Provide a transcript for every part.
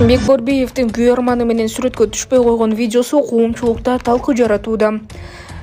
Бекборбиевдин күйөрманы менен сүрөткө түшпөй койгон видеосу коомчулукта талкуу жаратууда.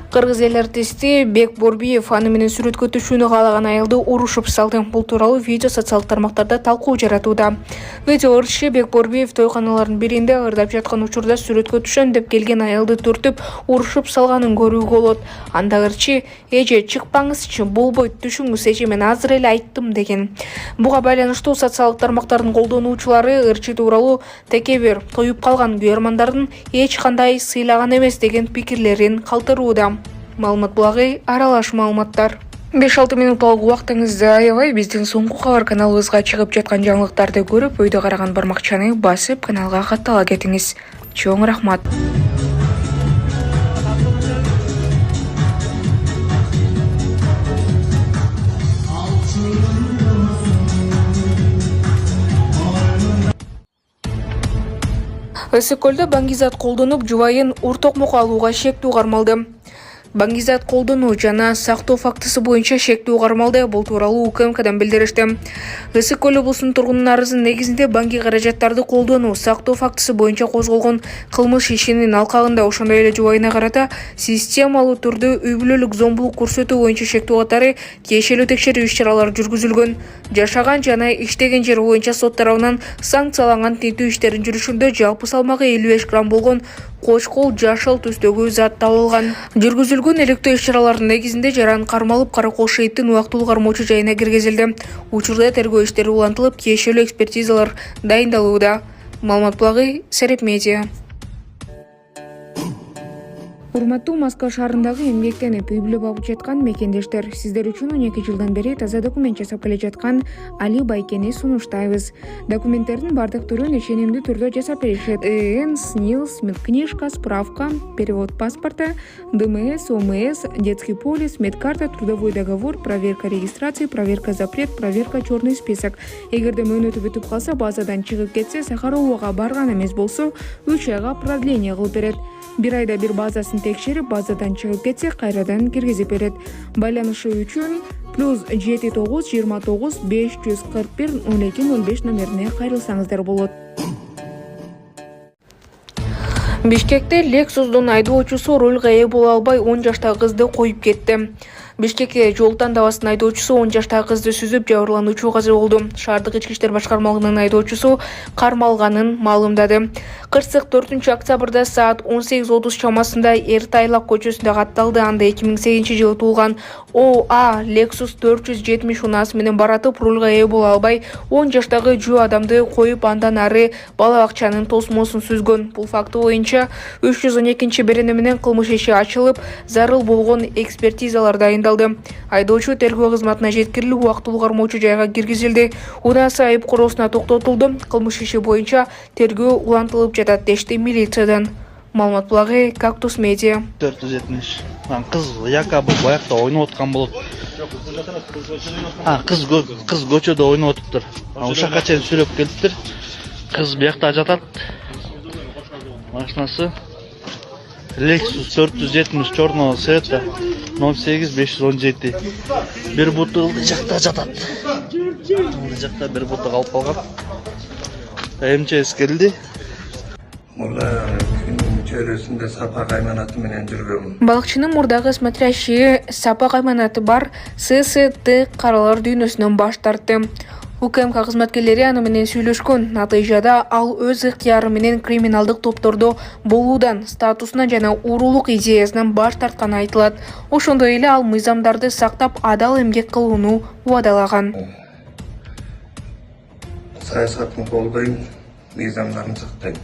Кыргыз эл артисти Бекборбиев аны менен сүрөткө түшүүнү каалаган аялды урушуп салды. Бул тууралуу видео социалдык тармактарда талкуу жаратууда. Видео ырчы Бекборбиев тойканалардын биринде ырдап жаткан учурда сүрөткө түшөм деп келген аялды түртүп, урушуп салганын көрүүгө болот. Анда ырчы «Эже, чыкпаңызчы, болбойт, түшүңүз, эже мен азыр эле айттым» деген. Буга байланыштуу социалдык тармактардын колдонуучулары ырчы тууралуу текебер тоюп калган күйөрмандардын эч кандай сыйлаган эмес деген пикирлерин калтырууда. Маалымат булагы аралаш маалыматтар. 5-6 минутталык убактыңызды аябай биздин соңку кабар каналыбызга чыгып жаткан жаңылыктарды көрүп, өйдө караган бармакчаны басып, каналга каттала кетиңиз. Чоң рахмат. Ысык көлдө баңгизат колдонуп, жубайын ортокмокко алууга шектүү кармалды. Баңгизат колдонуу жана сактоо фактысы боюнча шектүү кармалды. Бул тууралуу УКМКдан билдиришти. Ысык көл облусунун тургунунун арызынын негизинде баңги каражаттарды колдонуу, сактоо фактысы боюнча козголгон кылмыш ишинин алкагында, ошондой эле жубайына карата системалуу түрдө үй-бүлөлүк зомбулук көрсөтүү боюнча шектүү катары тиешелүү текшерүү иш-чаралары жүргүзүлгөн. Жашаган жана иштеген жер боюнча сот тарабынан санкцияланган тинтүү иштерин жүрүшүндө жалпы салмагы 55 грамм болгон кочкол жашыл түстөгү зат табылган. Жүргүзүлгөн иликтөө иш-чараларынын негизинде жаран кармалып, Каракол шейиттин убактылуу кармоочу жайына киргизилди. Учурда тергөө иштери улантылып, тиешелүү экспертизалар дайындалууда. Маалымат булагы Сереп Медиа. Урматтуу Москва шаарындагы эмгектенип үй бүлө багып жаткан мекендештер, сиздер үчүн 12 жылдан бери таза документ жасап келе жаткан Али Байкени сунуштайбыз. Документтердин бардык түрүн ишенимдүү түрдө жасап беришет. СНИЛС, медкнижка, справка, перевод паспорта, ДМС, ОМС, детский полис, медкарта, трудовой договор, проверка регистрации, проверка запрет, проверка черный список. Эгерде мөөнөтү бүтүп калса, базадан чыгып кетсе, Сахаровага барган эмес болсо, 3 айга продление кылып берет. 1 айда бир базасын текшерип, базадан чыгып кетсе, кайрадан киргизип берет. Байланышуу үчүн +79 29 541 02 05 номерине кайрылсаңыздар болот. Бишкекте Lexus'дун айдоочусу рулга ээ боло албай 10 жаштагы кызды коюп кетти. Бишкекте жол тандабасынын айдоочусу 10 жаштагы кызды сүзүп, жабырлануучу каза болду. Шаардык ички иштер башкармалыгынын айдоочусу кармалганын маалымдады. Кырсык 4-октябрда саат 18:30 чамасында Эртайлак көчөсүндө катталды. Анда 2008-жылы туулган ОА Lexus 470 унаасы менен баратып, рулга ээ боло албай 10 жаштагы жөө адамды коюп, андан ары бала бакчанын тосмосун сүзгөн. Бул факты боюнча 312 берене менен кылмыш иши ачылып, зарыл болгон экспертизалар дайындалды. Айдоочу тергөө кызматына жеткирилип, убактылуу кармоочу жайга киргизилди. Унаасы айып короосуна токтотулду. Кылмыш иши боюнча тергөө улантылып жатат, дешти милициядан. Маалымат булагы Кактус Медиа. 470. Кыз якобы баякта ойноп аткан болот. Кыз көчөдө ойноп атыптыр. Ушакка чейин сүрөп келиптир. Кыз биякта жатат. Машинасы Lexus 470 черного цвета 08 517. Бир буту ылдый жакта жатат. Ылдый жакта бир буту калып калган. МЧС келди. Чөйрөсүндө сапа кайманаты менен жүргөм. Балыкчынын мурдагы смотрящие сапа кайманаты бар ССТ каралар дүйнөсүнөн баш тартты. УКМК кызматкерлери аны менен сүйлөшкөн. Натыйжада ал өз ыктыяры менен криминалдык топтордо болуудан, статусунан жана уурулук идеясынан баш тартканы айтылат. Ошондой эле ал мыйзамдарды сактап, адал эмгек кылууну убадалаган. Саясатын колдойм, мыйзамдарын сактайм.